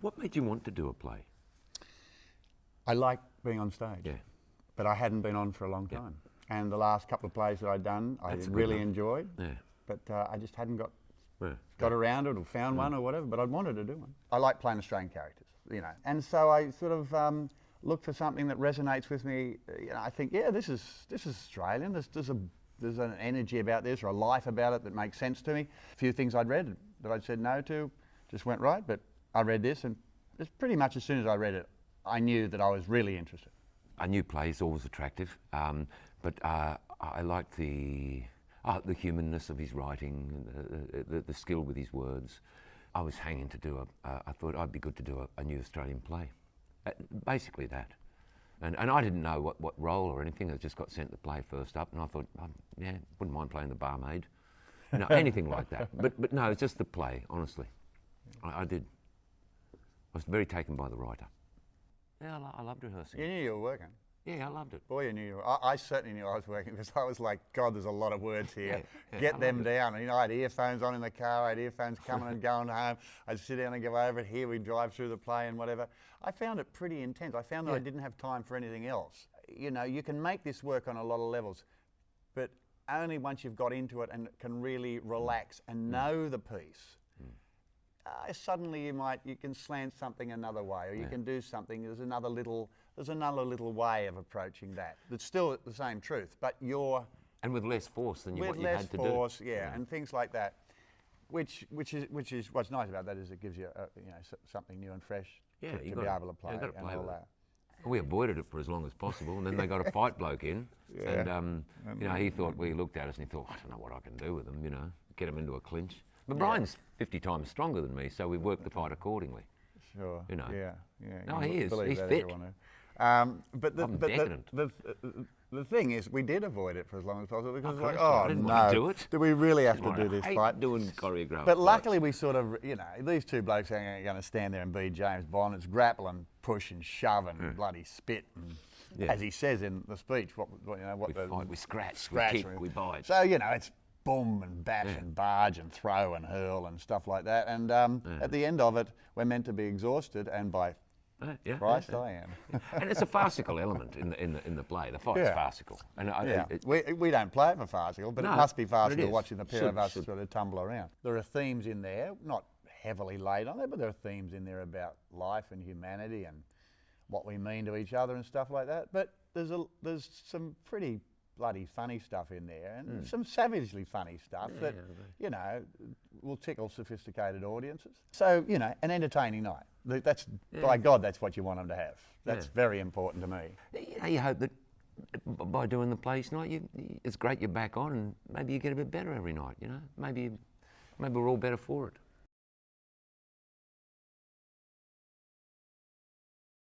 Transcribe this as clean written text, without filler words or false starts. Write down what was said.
What made you want to do a play? I like being on stage, Yeah. but I hadn't been on for a long time. And the last couple of plays that I'd done, That's I good really enough. enjoyed, Yeah. but I just hadn't got Yeah. around it or found one or whatever, but I'd wanted to do one. I like playing Australian characters, and so I sort of look for something that resonates with me. I think, yeah, this is Australian. There's an energy about this or a life about it that makes sense to me. A few things I'd read that I'd said no to just went right, but I read this, and it's pretty much as soon as I read it, I knew that I was really interested. A new play is always attractive, but I like the humanness of his writing, the skill with his words. I was hanging to do I thought I'd be good to do a new Australian play. Basically that. And I didn't know what role or anything. I just got sent the play first up, and I thought, yeah, wouldn't mind playing the barmaid. Anything like that. But no, it's just the play, honestly. I did. I was very taken by the writer. Yeah, I loved rehearsing. You knew you were working. Yeah, I loved it. Boy, you knew you were. I certainly knew I was working because I was like, God, there's a lot of words here. Yeah, Get them down. And, I had earphones on in the car. I had earphones coming and going home. I'd sit down and go over it. Here we'd drive through the play and whatever. I found it pretty intense. I found that I didn't have time for anything else. You can make this work on a lot of levels, but only once you've got into it and can really relax and know the piece. Suddenly you can slant something another way, or you can do something. There's another little way of approaching that. It's still the same truth, but and with less force than what you had to do. With less force, and things like that. Which is what's nice about that is it gives you something new and fresh to be able to play and all that. We avoided it for as long as possible, and then they got a fight bloke in, and he thought, he looked at us and he thought, I don't know what I can do with him, get him into a clinch. But Bryan's 50 times stronger than me, so we worked the fight accordingly. Sure. Yeah. No, he is. He's that, fit. But the thing is, we did avoid it for as long as possible because it's like, I didn't want to do it. Do we really have to do this I hate fight? doing choreographed But luckily, fights. we sort of, these two blokes ain't going to stand there and be James Bond. It's grapple and push and shove and bloody spit. And, as he says in the speech, We fight, we scratch, we kick, we bite. So, it's boom and bash and barge and throw and hurl and stuff like that. And at the end of it, we're meant to be exhausted, and by Christ, I am. And it's a farcical element in the play. The fight's farcical. And we don't play it for farcical, but it must be farcical is. watching the pair of us sort of tumble around. There are themes in there, not heavily laid on it, but there are themes in there about life and humanity and what we mean to each other and stuff like that. But there's some pretty bloody funny stuff in there, and some savagely funny stuff that will tickle sophisticated audiences. So an entertaining night. That's by God, that's what you want them to have. That's very important to me. You hope that by doing the play tonight, it's great you're back on, and maybe you get a bit better every night. Maybe we're all better for it.